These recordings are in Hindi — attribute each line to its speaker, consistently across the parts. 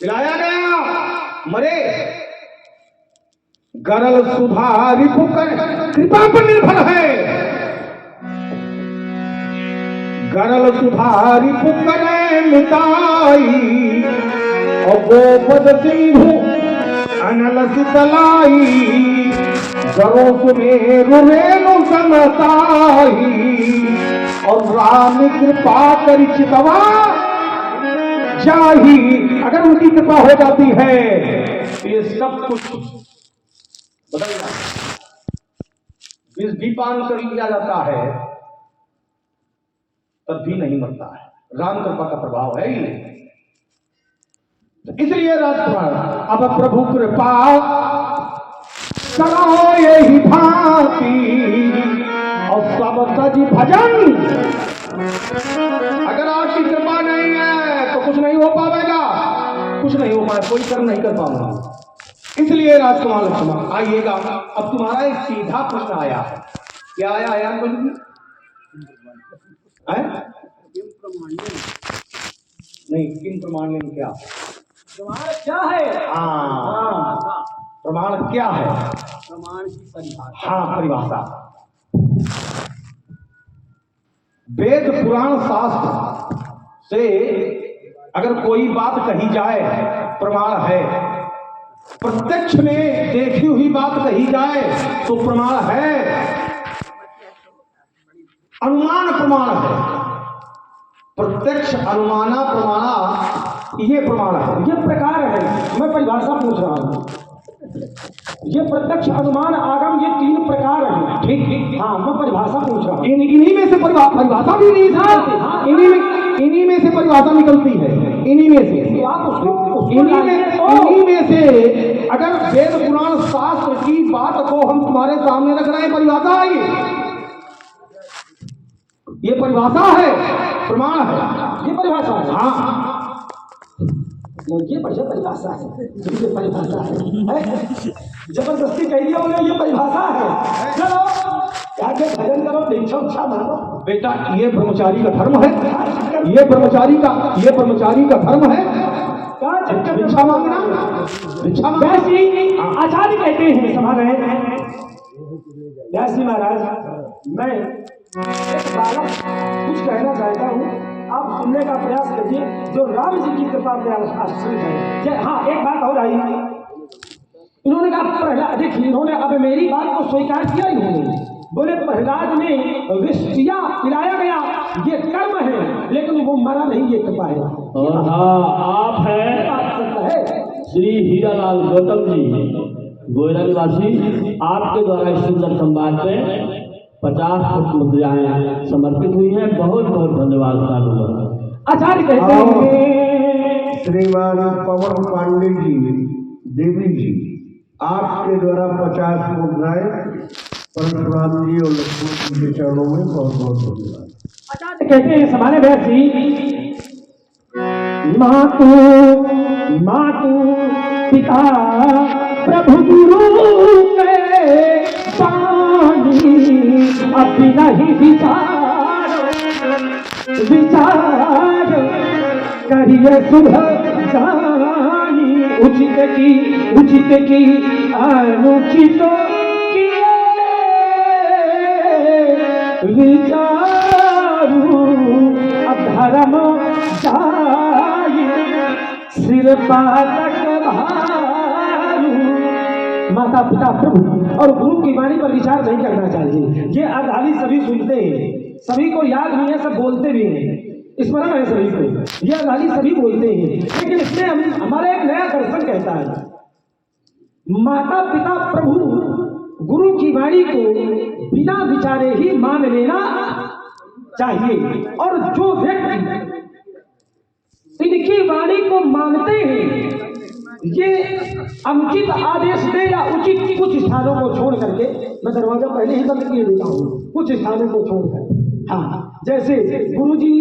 Speaker 1: पिलाया गया मरे। गरल सुधा रिपु कर कृपा पर निर्भर है। गरल सुधा रिपु करे मिटाई और गोपद सिंधु अनल शीतलाई। गरो सुमेरु रेणु समताई और राम कृपा करी चितवा जाही। अगर उनकी कृपा हो जाती है तो ये सब कुछ बदल जाता है। विष भी पान कर लिया जाता है तब भी नहीं मरता है। राम कृपा का प्रभाव है ये। इसलिए राजकुमार अब प्रभु कृपा करो यही भांति और सब सज भजन। अगर आपकी कृपा नहीं है तो कुछ नहीं हो पाएगा, कुछ नहीं हो पाएगा, कोई कर्म नहीं कर पाऊंगा। इसलिए राजकुमार लक्ष्मण आइएगा। अब तुम्हारा एक सीधा प्रश्न आया है। क्या आया है यार? नहीं, किम प्रमाण क्या
Speaker 2: प्रमाण क्या है?
Speaker 1: हाँ, प्रमाण क्या है?
Speaker 2: प्रमाण की परिभाषा।
Speaker 1: हाँ, परिभाषा। वेद पुराण शास्त्र से अगर कोई बात कही जाए प्रमाण है। प्रत्यक्ष में देखी हुई बात कही जाए तो प्रमाण है। अनुमान प्रमाण है। प्रत्यक्ष अनुमाना प्रमाणा ये प्रमाण है।
Speaker 2: ये प्रकार है। मैं परिभाषा पूछ रहा हूँ। ये प्रत्यक्ष अनुमान आगम ये तीन प्रकार हैं।
Speaker 1: ठीक ठीक।
Speaker 2: हाँ, मैं परिभाषा पूछ रहा हूँ।
Speaker 1: इन्हीं में से परिभाषा भी नहीं था। इन्हीं में से परिभाषा निकलती है। इन्हीं में से इन्हीं में से अगर वेद पुराण शास्त्र की बात को हम तुम्हारे सामने रख रहे हैं, परिभाषा है ये परिभाषा है, प्रमाण है।
Speaker 2: ये परिभाषा है।
Speaker 1: हाँ,
Speaker 2: ये परिभाषा है। ये परिभाषा है। जबरदस्ती कह दिया उन्हें ये परिभाषा है। चलो आगे भजन करो, दीक्षा उच्छा मानो।
Speaker 1: बेटा ये ब्रह्मचारी का धर्म है। ये ब्रह्मचारी का धर्म है। भिक्षा मांगना, भिक्षा मांगना।
Speaker 2: आचार्य कहते हैं, समा रहे हैं व्यास जी महाराज, मैं एक बालक कुछ कहना चाहता हूँ, आप सुनने का प्रयास करिए। जो राम जी की कृपा पे आश्रित है। हाँ, एक बात और आई। इन्होंने कहा प्रहलाद, देखिए इन्होंने अब मेरी बात को स्वीकार किया। इन्होंने बोले प्रहलाद ने विष पिया, पिलाया गया, ये कर्म है, लेकिन वो मरा नहीं, ये कृपा है।
Speaker 3: आप हैं श्री हीरालाल गौतम जी, गोयरा निवासी। आपके द्वारा इस सुंदर संवाद में 50 मुद्राएं समर्पित हुई हैं। बहुत बहुत धन्यवाद साधुवाद।
Speaker 2: आचार्य कहते हैं
Speaker 4: श्रीमान पवन पांडे जी, देवी जी, आपके द्वारा 50 मुद्राएं परशुराम जी और लक्ष्मण जी के चरणों में बहुत बहुत धन्यवाद।
Speaker 2: आचार्य कहते हैं समाने व्यास जी, मातु पिता प्रभु गुरु के पानी, अभी नहीं विचार करिए सुबह जानी। उचित की अनुचित किए विचारू, अब धर्म जाई सिर पातक भारू। माता पिता प्रभु और गुरु की वाणी पर विचार नहीं करना चाहिए। ये अगाली सभी सुनते हैं, सभी को याद नहीं है, सब बोलते भी हैं, स्मरण है सभी को। ये अगाली सभी बोलते हैं, लेकिन इसमें हमारा एक नया दर्शन कहता है, माता पिता प्रभु गुरु की वाणी को बिना विचारे ही मान लेना चाहिए। और जो व्यक्ति इनकी वाणी को मानते हैं, ये अनुचित आदेश दे या उचित कुछ स्थानों को छोड़ करके, मैं दरवाजा पहले ही बंद किए देता हूँ, कुछ स्थानों को छोड़कर। हाँ, जैसे गुरुजी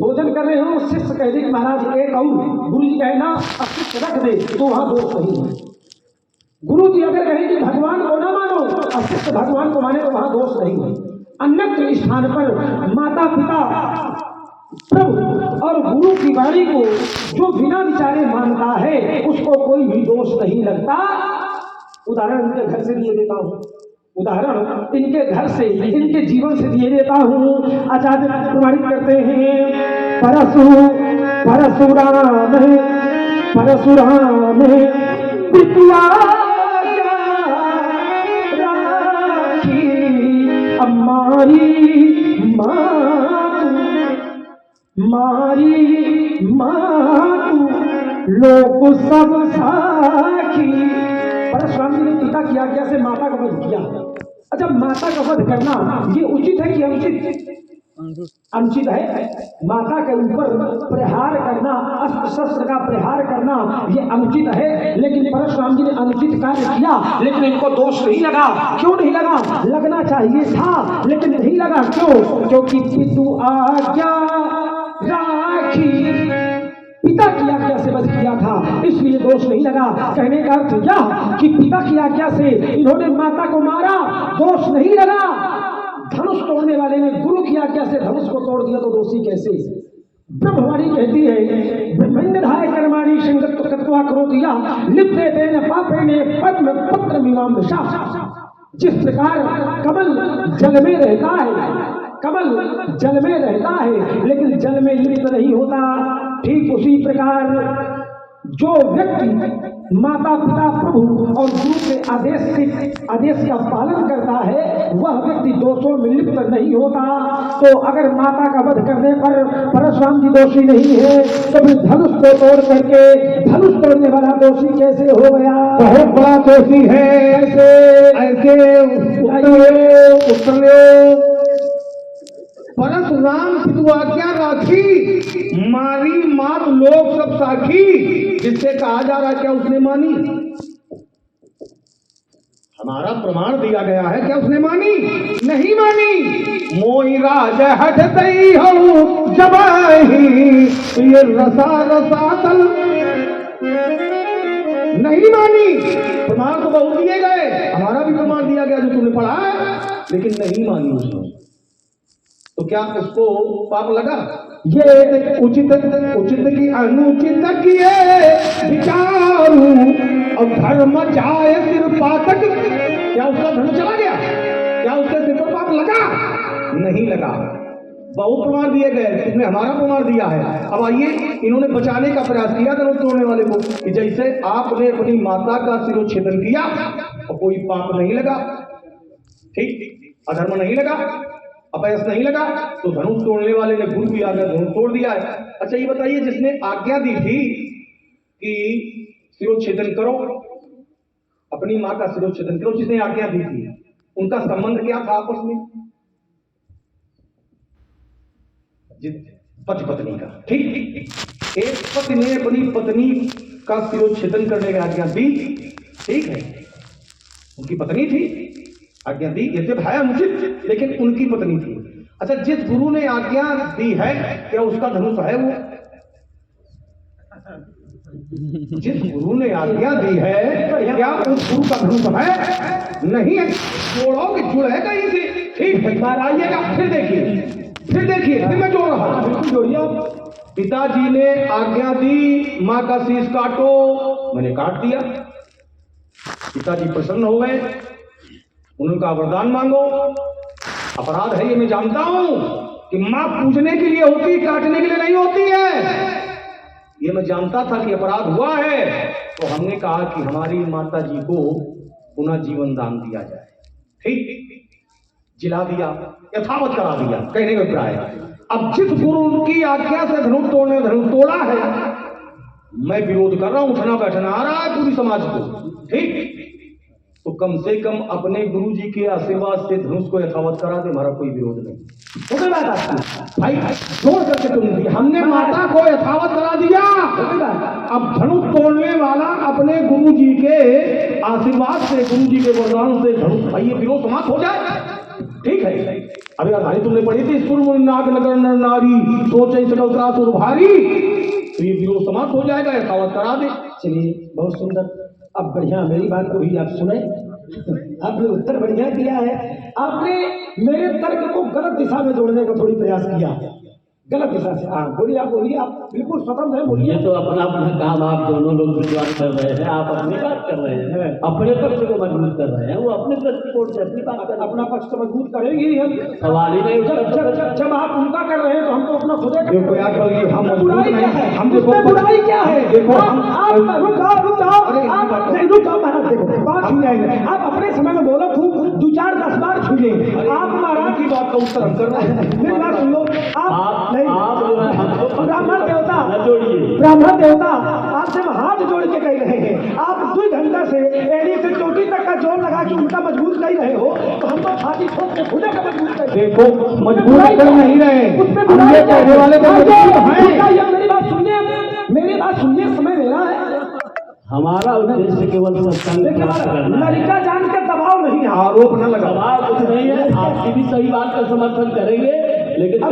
Speaker 2: भोजन कर रहे हो, शिष्य कह दे कि महाराज एक और, गुरुजी कहना अब शिष्य रख दे, तो वहां दोष नहीं है। गुरुजी अगर कहें कि भगवान को ना मानो, अब शिष्य भगवान को माने, तो वहां दोष नहीं है। अन्यत्र स्थान पर माता पिता प्रभु और गुरु की वाणी को जो बिना विचारे मानता है, है उसको कोई भी दोष नहीं लगता। उदाहरण इनके घर से दिए देता हूँ, उदाहरण इनके घर से, इनके जीवन से दिए देता हूँ। आचार्य प्रमाणित करते हैं परशुराम विद्या राखी मारी मातु लोग सब साखी। परशुराम जी ने पिता की आज्ञा से माता का वध किया। अच्छा, माता का वध करना ये उचित है कि अनुचित? अनुचित है। माता के ऊपर प्रहार करना, अस्त्र शस्त्र का प्रहार करना ये अनुचित है। लेकिन परशुराम जी ने अनुचित कार्य किया, लेकिन इनको दोष नहीं लगा। क्यों नहीं लगा? लगना चाहिए था लेकिन नहीं लगा। क्यों? क्योंकि पितु आज्ञा राखी, पिता की आज्ञा से वध किया था, इसलिए दोष नहीं लगा। कहने का अर्थ यह कि पिता की आज्ञा से इन्होंने माता को मारा, दोष नहीं लगा। धनुष तोड़ने वाले ने गुरु की आज्ञा से धनुष को तोड़ दिया तो दोषी कैसे? ब्रह्मवाणी कहती है ब्रह्मण्यधाय कर्माणि संगत्व कृत्वा करोति यः लिप्ते तेन पापेन पद्म पत्र मीमांसा। जिस प्रकार कमल जल में रहता है, कमल जल में रहता है लेकिन जल में लिप्त नहीं होता, ठीक उसी प्रकार जो व्यक्ति माता पिता प्रभु और गुरु के आदेश का पालन करता है वह व्यक्ति दोषों में लिप्त नहीं होता। तो अगर माता का वध करने पर परशुराम जी दोषी नहीं है तो फिर धनुष को तोड़ करके धनुष तोड़ने वाला दोषी कैसे हो गया?
Speaker 1: बहुत बड़ा दोषी है। ऐसे परशुराम पितु आज्ञा राखी मारी मात लोग सब साखी, जिससे कहा जा रहा है क्या उसने मानी? हमारा प्रमाण दिया गया है, क्या उसने मानी? नहीं मानी। मोई राज हट दई हो जबाही ये रसा रसातल, नहीं मानी। प्रमाण तो बहुत दिए गए, हमारा भी प्रमाण दिया गया जो तुमने पढ़ा है, लेकिन नहीं मानी उसने। तो क्या उसको पाप लगा? ये उचित की अनुचित किए विचारू और धर्म जाए सिर पातक। क्या उसका धर्म चला गया? क्या उसके सिर पर पाप लगा? नहीं लगा। बहुत प्रमाण दिए गए, तुमने हमारा प्रमाण दिया है। अब आइए, इन्होंने बचाने का प्रयास किया धनुष तोड़ने वाले को कि जैसे आपने अपनी माता का शिरोच्छेदन किया और कोई पाप नहीं लगा, ठीक, अधर्म नहीं लगा, अपयस नहीं लगा, तो धनुष तोड़ने वाले ने गुरु की आज्ञा धनुष तोड़ दिया है। अच्छा ये बताइए, जिसने आज्ञा दी थी कि शिरोच्छेदन करो, अपनी माँ का शिरोच्छेदन करो, जिसने आज्ञा दी थी, उनका संबंध क्या था आपस में? पति पत्नी का, ठीक। एक पति ने अपनी पत्नी का शिरोच्छेदन करने की आज्ञा दी, ठीक है, उनकी पत्नी थी, आज्ञा दी, यद्यप है अनुचित, लेकिन उनकी पत्नी थी। अच्छा, जिस गुरु ने आज्ञा दी है क्या उसका धनुष है? वो जिस गुरु ने आज्ञा दी है क्या उस गुरु का धनुष है? नहीं है। जोड़ो कि जुड़ है कहीं से, ठीक है। आइएगा, फिर देखिए, फिर मैं जोड़ रहा हूं, बिल्कुल जोड़िए। पिताजी ने आज्ञा दी मां का शीश काटो, मैंने काट दिया। पिताजी प्रसन्न हो गए, उनका वरदान मांगो। अपराध है ये मैं जानता हूं कि मां पूजने के लिए होती, काटने के लिए नहीं होती है। ये मैं जानता था कि अपराध हुआ है, तो हमने कहा कि हमारी माता जी को पुनः जीवन दान दिया जाए, ठीक, जिला दिया, यथावत करा दिया, कहने का प्राय। अब जिस गुरु की आज्ञा से धनुष तोड़ने धनुष तोड़ा है, मैं विरोध कर रहा हूं, उठना बैठना आ रहा है पूरी समाज को, ठीक, तो कम से कम अपने गुरु जी के आशीर्वाद से धनुष को यथावत करा दे, हमारा कोई विरोध नहीं।
Speaker 2: तो बात आपकी
Speaker 1: भाई जोड़ करके तुम दी, हमने माता को यथावत करा दिया। अब धनुष तोड़ने वाला अपने गुरु जी के आशीर्वाद से, गुरु जी के वरदान से धनुष, भाई ये विरोध समाप्त हो जाए, ठीक है। अभी आधारी तुमने पढ़ी थी, सुर नाग नगर नर नारी सोचे सकल त्रासुर भारी, तो ये विरोध समाप्त हो जाएगा, यथावत करा दे।
Speaker 2: चलिए, बहुत सुंदर। अब बढ़िया, मेरी बात को ही आप सुने, आपने उत्तर बढ़िया दिया है। आपने मेरे तर्क को गलत दिशा में जोड़ने का थोड़ी प्रयास किया, गलत दिशा से। हाँ बोलिए, आप बिल्कुल स्वतंत्र है, बोलिए।
Speaker 3: ये तो अपना अपना काम आप दोनों लोग विश्वास कर रहे हैं, आप अपनी बात कर रहे हैं, अपने पक्ष को मजबूत कर रहे हैं, वो अपने दृष्टिकोण से अपनी बात कर रहे हैं।
Speaker 2: अपना पक्ष तो मजबूत करेंगे ही हम।
Speaker 3: सवाल ही नहीं
Speaker 2: जब
Speaker 3: उठता।
Speaker 2: जब आप उनका कर रहे हैं तो हम तो अपना खुद ही
Speaker 1: देखो यार, ये हम मजबूत
Speaker 2: बुराई क्या है?
Speaker 1: नहीं, हम देखो
Speaker 2: उसमें बुराई क्या है?
Speaker 1: देखो
Speaker 2: आप रुक जाओ महाराज, देखो बात सुन जाएंगे। आप अपने समय में बोलो खूब 2-4-10 बार छूले, आप महाराज की बात का उत्तर हम कर रहे हैं। मेरी बात सुन लो, आप नहीं,
Speaker 3: आप जो है हमको
Speaker 2: ब्राह्मण देवता,
Speaker 3: न जोड़िए।
Speaker 2: ब्राह्मण देवता आपसे हम हाथ जोड़ के कह रहे हैं। आप 2 घंटा से एड़ी से चोटी तक का जोर लगा के उनका मजबूत कर रहे हो, तो हम तो छाती ठोक के खुदे का मजबूत कर।
Speaker 1: देखो मजबूत कर नहीं रहे,
Speaker 2: उसमें
Speaker 1: हम ये कहने वाले तो मजबूत हैं।
Speaker 2: मेरी बात सुनिए, मेरी बात सुनिए, समय लेना है।
Speaker 3: हमारा उद्देश्य केवल सत्संग प्राप्त करना है।
Speaker 2: लड़का जान के दबाव नहीं है।
Speaker 1: आरोप न लगा।
Speaker 3: सवाल कुछ नहीं है, आपकी भी सही बात का समर्थन करेंगे, लेकिन